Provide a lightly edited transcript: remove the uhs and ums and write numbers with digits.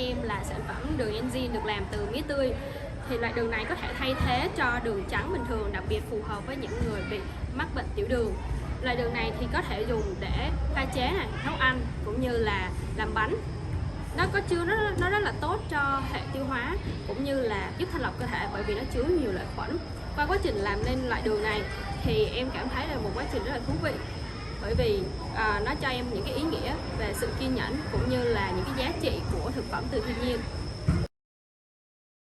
em là sản phẩm đường enzyme được làm từ mía tươi. Thì loại đường này có thể thay thế cho đường trắng bình thường, đặc biệt phù hợp với những người bị mắc bệnh tiểu đường. Loại đường này thì có thể dùng để pha chế này, nấu ăn cũng như là làm bánh. Nó có chứa nó rất là tốt cho hệ tiêu hóa cũng như là giúp thanh lọc cơ thể, bởi vì nó chứa nhiều lợi khuẩn. Qua quá trình làm nên loại đường này thì em cảm thấy là một quá trình rất là thú vị, bởi vì nó cho em những cái ý nghĩa về sự kiên nhẫn cũng như là những cái giá trị của thực phẩm từ thiên nhiên.